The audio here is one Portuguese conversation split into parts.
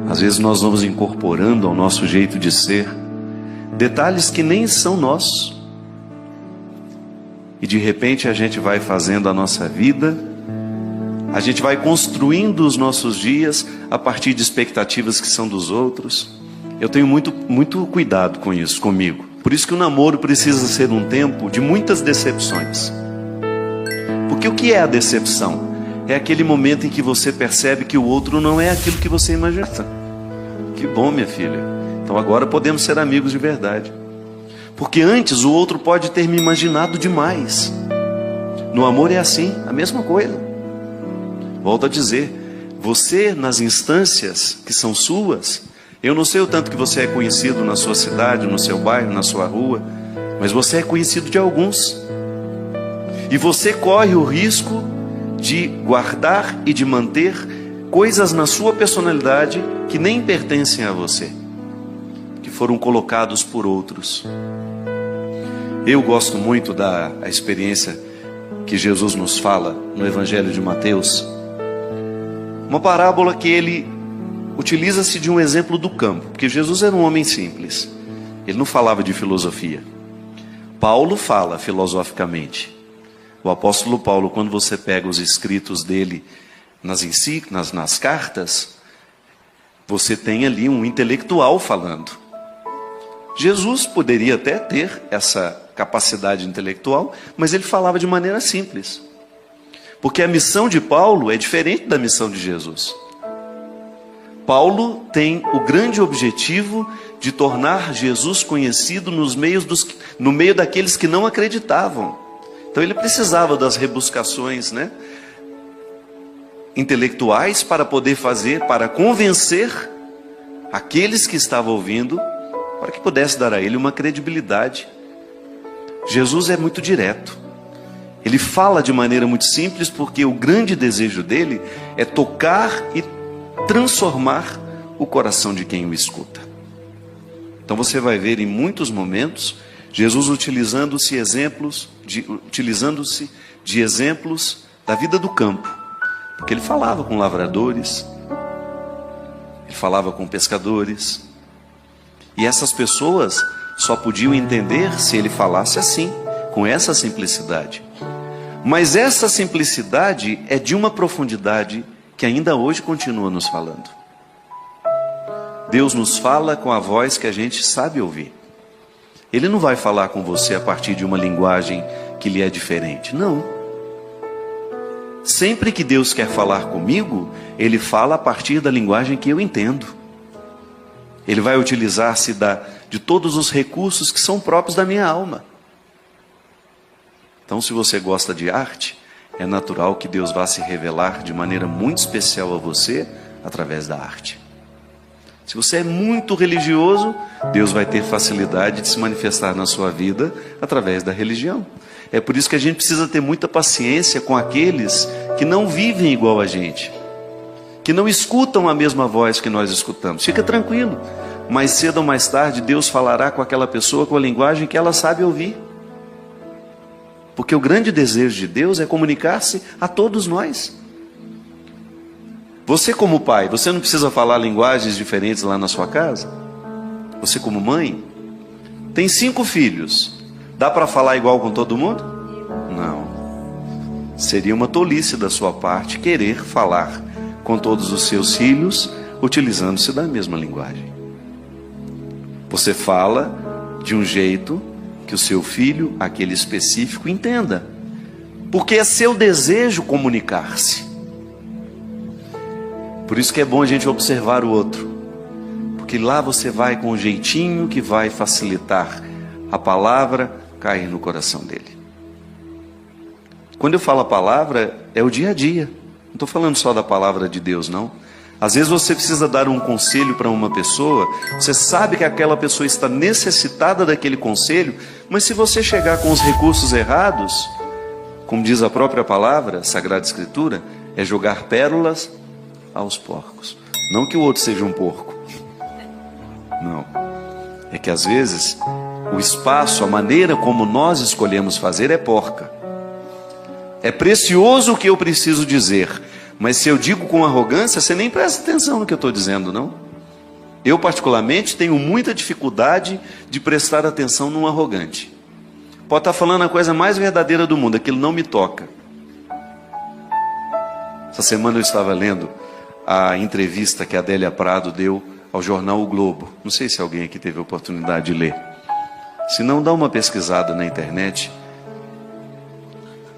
Às vezes nós vamos incorporando ao nosso jeito de ser detalhes que nem são nossos. E de repente a gente vai fazendo a nossa vida, a gente vai construindo os nossos dias a partir de expectativas que são dos outros. Eu tenho muito cuidado com isso, comigo. Por isso que o namoro precisa ser um tempo de muitas decepções. Porque o que é a decepção? É aquele momento em que você percebe que o outro não é aquilo que você imaginava. Que bom, minha filha. Então agora podemos ser amigos de verdade. Porque antes o outro pode ter me imaginado demais. No amor é assim, a mesma coisa. Volto a dizer, você nas instâncias que são suas, eu não sei o tanto que você é conhecido na sua cidade, no seu bairro, na sua rua, mas você é conhecido de alguns. E você corre o risco de guardar e de manter coisas na sua personalidade que nem pertencem a você, que foram colocados por outros. Eu gosto muito da experiência que Jesus nos fala no Evangelho de Mateus, uma parábola que ele utiliza-se de um exemplo do campo, porque Jesus era um homem simples, ele não falava de filosofia. Paulo fala filosoficamente. O apóstolo Paulo, quando você pega os escritos dele nas cartas, você tem ali um intelectual falando. Jesus poderia até ter essa capacidade intelectual, mas ele falava de maneira simples. Porque a missão de Paulo é diferente da missão de Jesus. Paulo tem o grande objetivo de tornar Jesus conhecido no meio daqueles que não acreditavam. Então ele precisava das rebuscações, intelectuais para poder para convencer aqueles que estavam ouvindo, para que pudesse dar a ele uma credibilidade. Jesus é muito direto. Ele fala de maneira muito simples, porque o grande desejo dele é tocar e transformar o coração de quem o escuta. Então você vai ver em muitos momentos Jesus utilizando-se de exemplos da vida do campo, porque ele falava com lavradores, ele falava com pescadores, e essas pessoas só podiam entender se ele falasse assim, com essa simplicidade. Mas essa simplicidade é de uma profundidade que ainda hoje continua nos falando. Deus nos fala com a voz que a gente sabe ouvir. Ele não vai falar com você a partir de uma linguagem que lhe é diferente, não. Sempre que Deus quer falar comigo, Ele fala a partir da linguagem que eu entendo. Ele vai utilizar-se de todos os recursos que são próprios da minha alma. Então, se você gosta de arte, é natural que Deus vá se revelar de maneira muito especial a você através da arte. Se você é muito religioso, Deus vai ter facilidade de se manifestar na sua vida através da religião. É por isso que a gente precisa ter muita paciência com aqueles que não vivem igual a gente, que não escutam a mesma voz que nós escutamos. Fica tranquilo, mais cedo ou mais tarde Deus falará com aquela pessoa com a linguagem que ela sabe ouvir. Porque o grande desejo de Deus é comunicar-se a todos nós. Você como pai, você não precisa falar linguagens diferentes lá na sua casa? Você como mãe, tem 5 filhos, dá para falar igual com todo mundo? Não. Seria uma tolice da sua parte querer falar com todos os seus filhos, utilizando-se da mesma linguagem. Você fala de um jeito que o seu filho, aquele específico, entenda. Porque é seu desejo comunicar-se. Por isso que é bom a gente observar o outro, porque lá você vai com um jeitinho que vai facilitar a palavra cair no coração dele. Quando eu falo a palavra, é o dia a dia, não estou falando só da palavra de Deus, não. Às vezes você precisa dar um conselho para uma pessoa, você sabe que aquela pessoa está necessitada daquele conselho, mas se você chegar com os recursos errados, como diz a própria palavra, Sagrada Escritura, é jogar pérolas aos porcos. Não que o outro seja um porco, não. É que às vezes o espaço, a maneira como nós escolhemos fazer é porca. É precioso o que eu preciso dizer, mas se eu digo com arrogância, você nem presta atenção no que eu estou dizendo, não. Eu, particularmente, tenho muita dificuldade de prestar atenção num arrogante. Pode estar falando a coisa mais verdadeira do mundo, aquilo não me toca. Essa semana eu estava lendo a entrevista que a Adélia Prado deu ao jornal O Globo. Não sei se alguém aqui teve a oportunidade de ler. Se não, dá uma pesquisada na internet.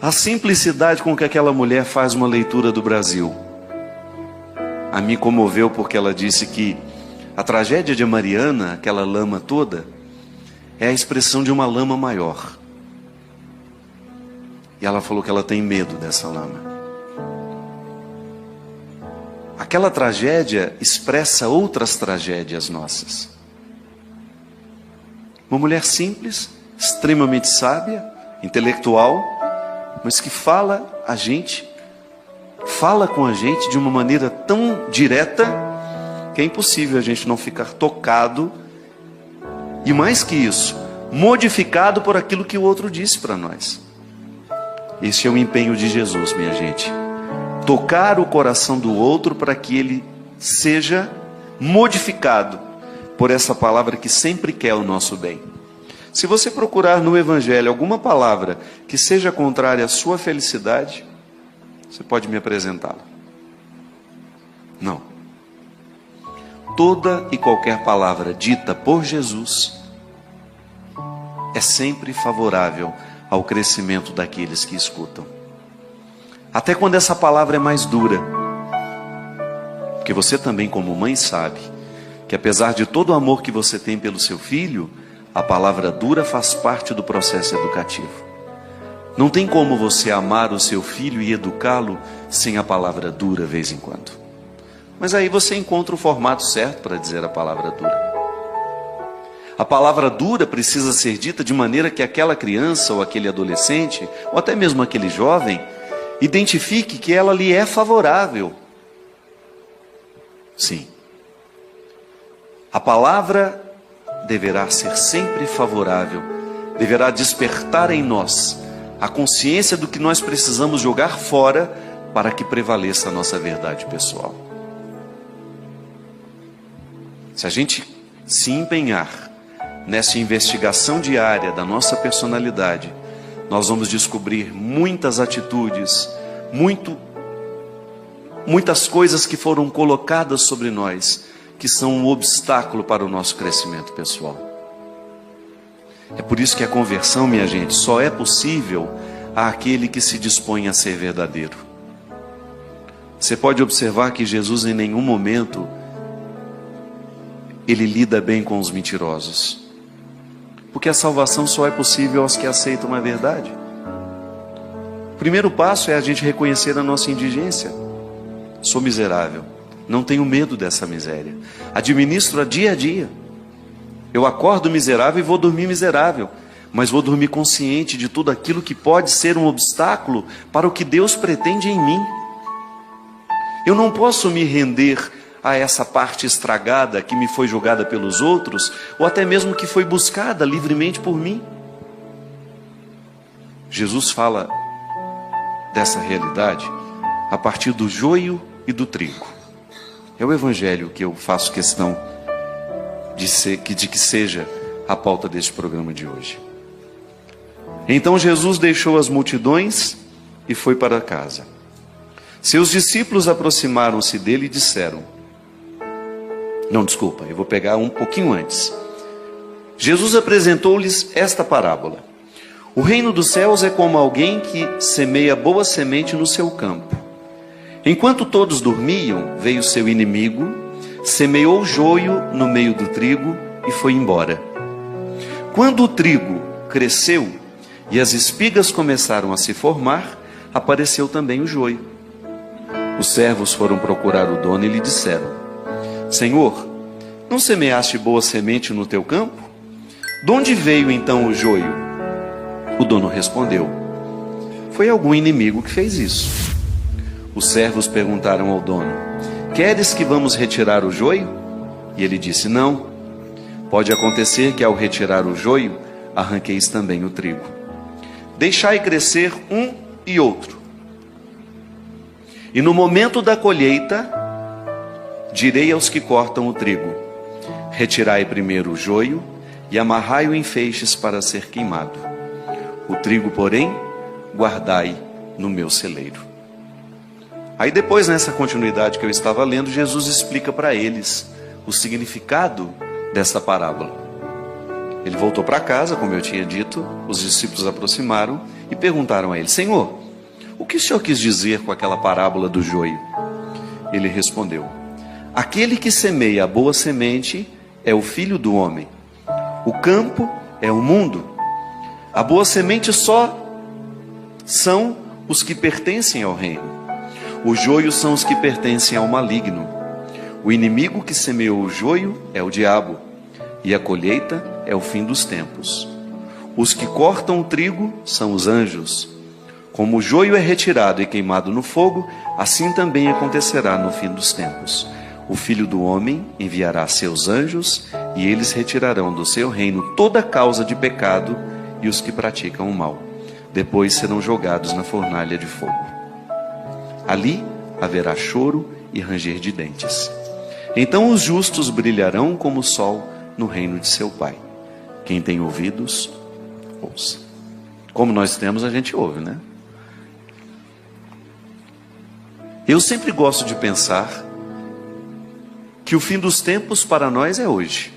A simplicidade com que aquela mulher faz uma leitura do Brasil a me comoveu, porque ela disse que a tragédia de Mariana, aquela lama toda, é a expressão de uma lama maior. E ela falou que ela tem medo dessa lama. Aquela tragédia expressa outras tragédias nossas. Uma mulher simples, extremamente sábia, intelectual, mas que fala com a gente de uma maneira tão direta que é impossível a gente não ficar tocado e, mais que isso, modificado por aquilo que o outro disse para nós. Esse é o empenho de Jesus, minha gente. Tocar o coração do outro para que ele seja modificado por essa palavra que sempre quer o nosso bem. Se você procurar no Evangelho alguma palavra que seja contrária à sua felicidade, você pode me apresentá-la? Não. Toda e qualquer palavra dita por Jesus é sempre favorável ao crescimento daqueles que escutam. Até quando essa palavra é mais dura. Porque você também, como mãe, sabe que apesar de todo o amor que você tem pelo seu filho, a palavra dura faz parte do processo educativo. Não tem como você amar o seu filho e educá-lo sem a palavra dura, vez em quando. Mas aí você encontra o formato certo para dizer a palavra dura. A palavra dura precisa ser dita de maneira que aquela criança ou aquele adolescente, ou até mesmo aquele jovem, identifique que ela lhe é favorável. Sim. A palavra deverá ser sempre favorável, deverá despertar em nós a consciência do que nós precisamos jogar fora para que prevaleça a nossa verdade pessoal. Se a gente se empenhar nessa investigação diária da nossa personalidade, nós vamos descobrir muitas atitudes, muitas coisas que foram colocadas sobre nós, que são um obstáculo para o nosso crescimento pessoal. É por isso que a conversão, minha gente, só é possível àquele que se dispõe a ser verdadeiro. Você pode observar que Jesus em nenhum momento ele lida bem com os mentirosos. Porque a salvação só é possível aos que aceitam a verdade. O primeiro passo é a gente reconhecer a nossa indigência. Sou miserável, não tenho medo dessa miséria. Administro-a dia a dia. Eu acordo miserável e vou dormir miserável, mas vou dormir consciente de tudo aquilo que pode ser um obstáculo para o que Deus pretende em mim. Eu não posso me render a essa parte estragada que me foi jogada pelos outros, ou até mesmo que foi buscada livremente por mim. Jesus fala dessa realidade a partir do joio e do trigo. É o Evangelho que eu faço questão de que seja a pauta deste programa de hoje. Então Jesus deixou as multidões e foi para casa. Seus discípulos aproximaram-se dele e disseram... eu vou pegar um pouquinho antes. Jesus apresentou-lhes esta parábola. O reino dos céus é como alguém que semeia boa semente no seu campo. Enquanto todos dormiam, veio seu inimigo, semeou joio no meio do trigo e foi embora. Quando o trigo cresceu e as espigas começaram a se formar, apareceu também o joio. Os servos foram procurar o dono e lhe disseram: Senhor, não semeaste boa semente no teu campo? De onde veio então o joio? O dono respondeu: Foi algum inimigo que fez isso. Os servos perguntaram ao dono: Queres que vamos retirar o joio? E ele disse: Não. Pode acontecer que ao retirar o joio, arranqueis também o trigo. Deixai crescer um e outro. E no momento da colheita, direi aos que cortam o trigo: Retirai primeiro o joio e amarrai-o em feixes para ser queimado. O trigo, porém, guardai no meu celeiro. Aí depois, nessa continuidade que eu estava lendo, Jesus explica para eles o significado dessa parábola. Ele voltou para casa, como eu tinha dito, os discípulos aproximaram e perguntaram a ele: Senhor, o que o Senhor quis dizer com aquela parábola do joio? Ele respondeu: aquele que semeia a boa semente é o Filho do Homem. O campo é o mundo. A boa semente só são os que pertencem ao reino. Os joios são os que pertencem ao maligno. O inimigo que semeou o joio é o diabo, e a colheita é o fim dos tempos. Os que cortam o trigo são os anjos. Como o joio é retirado e queimado no fogo, assim também acontecerá no fim dos tempos. O Filho do Homem enviará seus anjos, e eles retirarão do seu reino toda causa de pecado e os que praticam o mal. Depois serão jogados na fornalha de fogo. Ali haverá choro e ranger de dentes. Então os justos brilharão como o sol no reino de seu Pai. Quem tem ouvidos, ouça. Como nós temos, a gente ouve, né? Eu sempre gosto de pensar que o fim dos tempos para nós é hoje.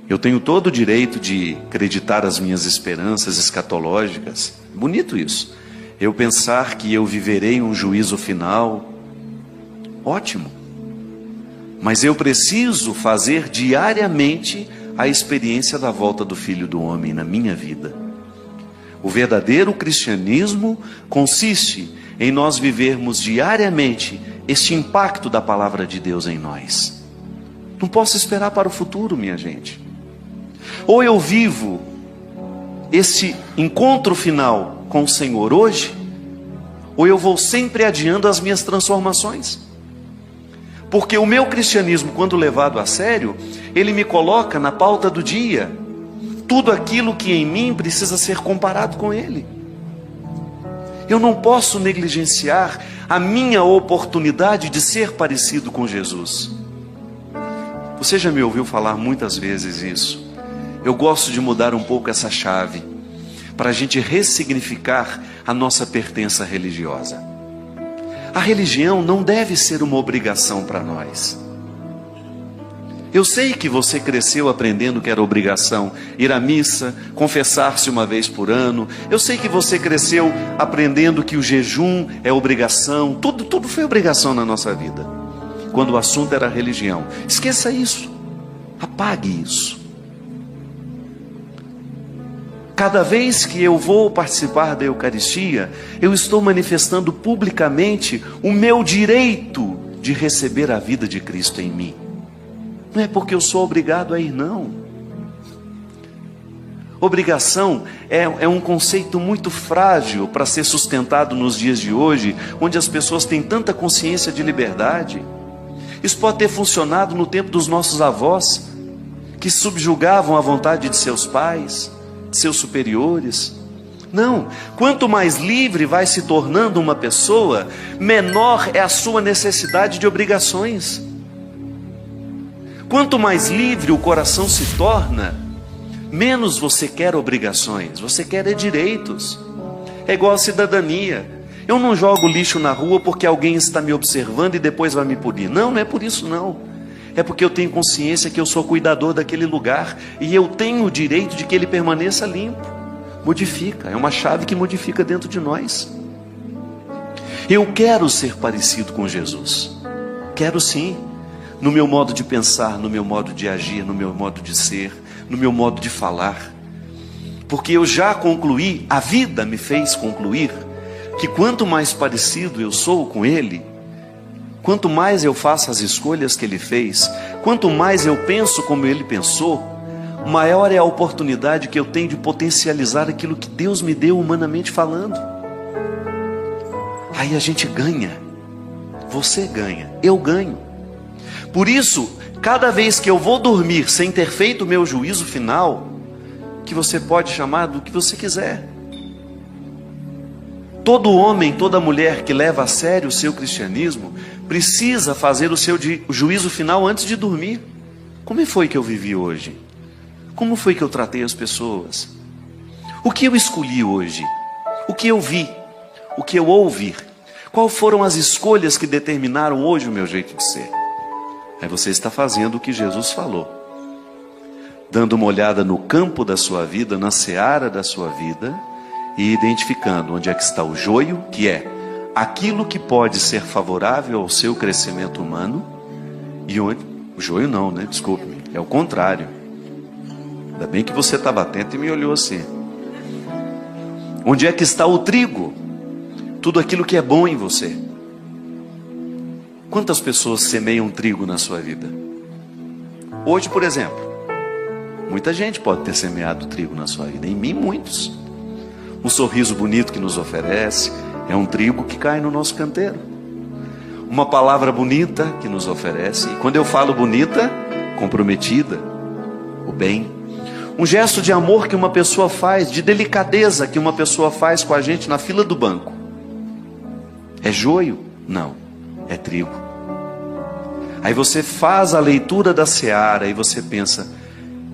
Eu tenho todo o direito de acreditar as minhas esperanças escatológicas. Bonito isso. Eu pensar que eu viverei um juízo final. Ótimo. Mas eu preciso fazer diariamente a experiência da volta do Filho do Homem na minha vida. O verdadeiro cristianismo consiste em nós vivermos diariamente este impacto da palavra de Deus em nós. Não posso esperar para o futuro, minha gente. Ou eu vivo esse encontro final com o Senhor hoje, ou eu vou sempre adiando as minhas transformações. Porque o meu cristianismo, quando levado a sério, ele me coloca na pauta do dia tudo aquilo que em mim precisa ser comparado com ele. Eu não posso negligenciar a minha oportunidade de ser parecido com Jesus. Você já me ouviu falar muitas vezes isso. Eu gosto de mudar um pouco essa chave, para a gente ressignificar a nossa pertença religiosa. A religião não deve ser uma obrigação para nós. Eu sei que você cresceu aprendendo que era obrigação ir à missa, confessar-se uma vez por ano. Eu sei que você cresceu aprendendo que o jejum é obrigação. Tudo foi obrigação na nossa vida, quando o assunto era religião. Esqueça isso. Apague isso. Cada vez que eu vou participar da Eucaristia, eu estou manifestando publicamente o meu direito de receber a vida de Cristo em mim. Não é porque eu sou obrigado a ir, não. Obrigação é um conceito muito frágil para ser sustentado nos dias de hoje, onde as pessoas têm tanta consciência de liberdade. Isso pode ter funcionado no tempo dos nossos avós, que subjugavam a vontade de seus pais, de seus superiores. Não, quanto mais livre vai se tornando uma pessoa, menor é a sua necessidade de obrigações. Quanto mais livre o coração se torna, menos você quer obrigações, você quer direitos. É igual a cidadania. Eu não jogo lixo na rua porque alguém está me observando e depois vai me punir. Não, não é por isso não. É porque eu tenho consciência que eu sou cuidador daquele lugar e eu tenho o direito de que ele permaneça limpo. Modifica, é uma chave que modifica dentro de nós. Eu quero ser parecido com Jesus. Quero sim. No meu modo de pensar, no meu modo de agir, no meu modo de ser, no meu modo de falar. Porque eu já concluí, a vida me fez concluir, que quanto mais parecido eu sou com Ele, quanto mais eu faço as escolhas que Ele fez, quanto mais eu penso como Ele pensou, maior é a oportunidade que eu tenho de potencializar aquilo que Deus me deu humanamente falando. Aí a gente ganha, você ganha, eu ganho. Por isso, cada vez que eu vou dormir sem ter feito o meu juízo final, que você pode chamar do que você quiser. Todo homem, toda mulher que leva a sério o seu cristianismo, precisa fazer o seu juízo final antes de dormir. Como foi que eu vivi hoje? Como foi que eu tratei as pessoas? O que eu escolhi hoje? O que eu vi? O que eu ouvi? Quais foram as escolhas que determinaram hoje o meu jeito de ser? Aí você está fazendo o que Jesus falou, dando uma olhada no campo da sua vida, na seara da sua vida, e identificando onde é que está o joio, que é aquilo que pode ser favorável ao seu crescimento humano, e onde... O joio não, né? Desculpe-me, é o contrário. Ainda bem que você estava atento e me olhou assim. Onde é que está o trigo? Tudo aquilo que é bom em você. Quantas pessoas semeiam trigo na sua vida? Hoje, por exemplo, muita gente pode ter semeado trigo na sua vida. Em mim, muitos. Um sorriso bonito que nos oferece é um trigo que cai no nosso canteiro. Uma palavra bonita que nos oferece. E quando eu falo bonita, comprometida, o bem. Um gesto de amor que uma pessoa faz, de delicadeza que uma pessoa faz com a gente na fila do banco. É joio? Não, é trigo. Aí você faz a leitura da seara e você pensa: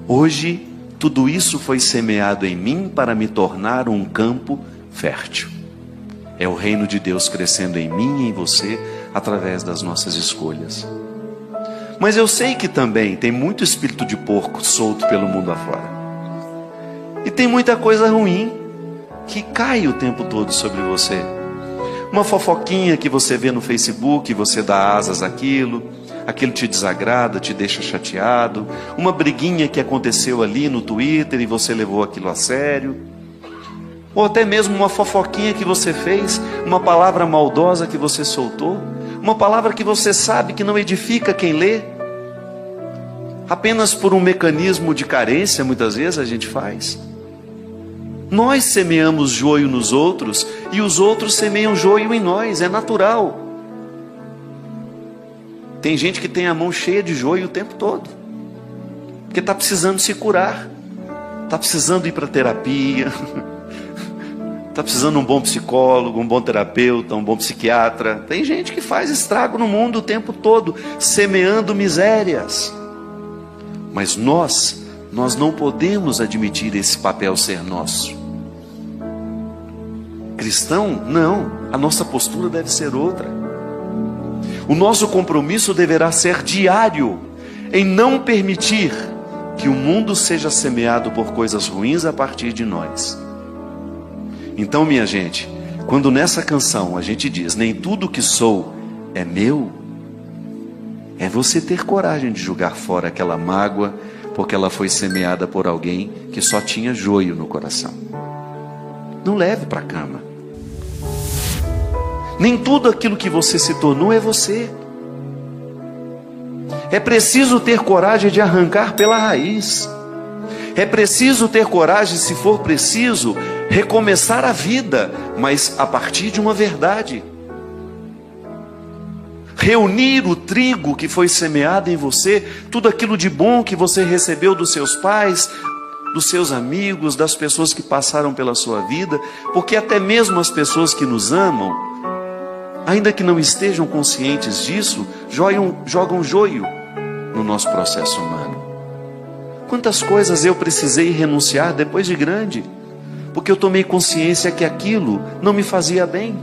hoje tudo isso foi semeado em mim para me tornar um campo fértil. É o reino de Deus crescendo em mim e em você através das nossas escolhas. Mas eu sei que também tem muito espírito de porco solto pelo mundo afora. E tem muita coisa ruim que cai o tempo todo sobre você. Uma fofoquinha que você vê no Facebook, você dá asas àquilo, aquilo te desagrada, te deixa chateado. Uma briguinha que aconteceu ali no Twitter e você levou aquilo a sério. Ou até mesmo uma fofoquinha que você fez, uma palavra maldosa que você soltou, uma palavra que você sabe que não edifica quem lê. Apenas por um mecanismo de carência, muitas vezes a gente faz. Nós semeamos joio nos outros e os outros semeiam joio em nós, é natural. Tem gente que tem a mão cheia de joio o tempo todo, porque está precisando se curar, está precisando ir para terapia, está precisando de um bom psicólogo, um bom terapeuta, um bom psiquiatra. Tem gente que faz estrago no mundo o tempo todo, semeando misérias. Mas nós não podemos admitir esse papel ser nosso. Cristão, não, a nossa postura deve ser outra. O nosso compromisso deverá ser diário, em não permitir que o mundo seja semeado por coisas ruins a partir de nós. Então, minha gente, quando nessa canção a gente diz: nem tudo que sou é meu, é você ter coragem de jogar fora aquela mágoa, porque ela foi semeada por alguém que só tinha joio no coração. Não leve para a cama. Nem tudo aquilo que você se tornou é você. É preciso ter coragem de arrancar pela raiz. É preciso ter coragem, se for preciso, recomeçar a vida, mas a partir de uma verdade. Reunir o trigo que foi semeado em você, tudo aquilo de bom que você recebeu dos seus pais, dos seus amigos, das pessoas que passaram pela sua vida, porque até mesmo as pessoas que nos amam, ainda que não estejam conscientes disso, jogam joio no nosso processo humano. Quantas coisas eu precisei renunciar depois de grande, porque eu tomei consciência que aquilo não me fazia bem.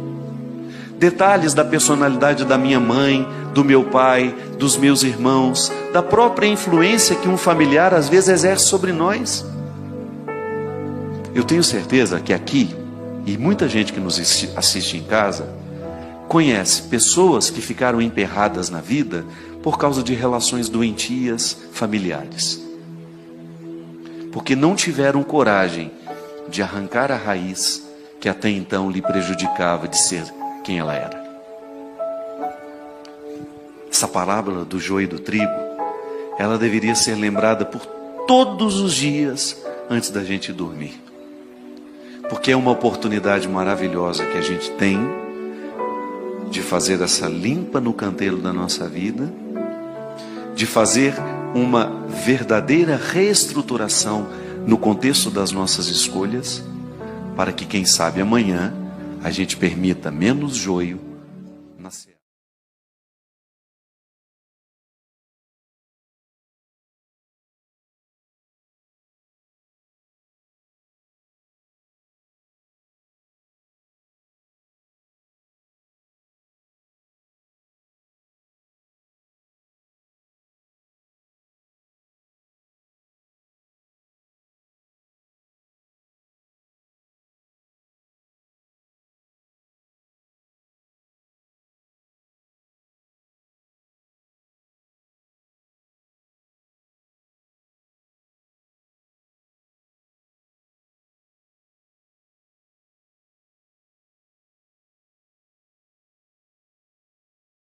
Detalhes da personalidade da minha mãe, do meu pai, dos meus irmãos, da própria influência que um familiar às vezes exerce sobre nós. Eu tenho certeza que aqui, e muita gente que nos assiste em casa, conhece pessoas que ficaram emperradas na vida por causa de relações doentias familiares. Porque não tiveram coragem de arrancar a raiz que até então lhe prejudicava de ser quem ela era. Essa parábola do joio e do trigo, ela deveria ser lembrada por todos os dias antes da gente dormir. Porque é uma oportunidade maravilhosa que a gente tem de fazer essa limpa no canteiro da nossa vida, de fazer uma verdadeira reestruturação no contexto das nossas escolhas, para que, quem sabe, amanhã a gente permita menos joio nascer.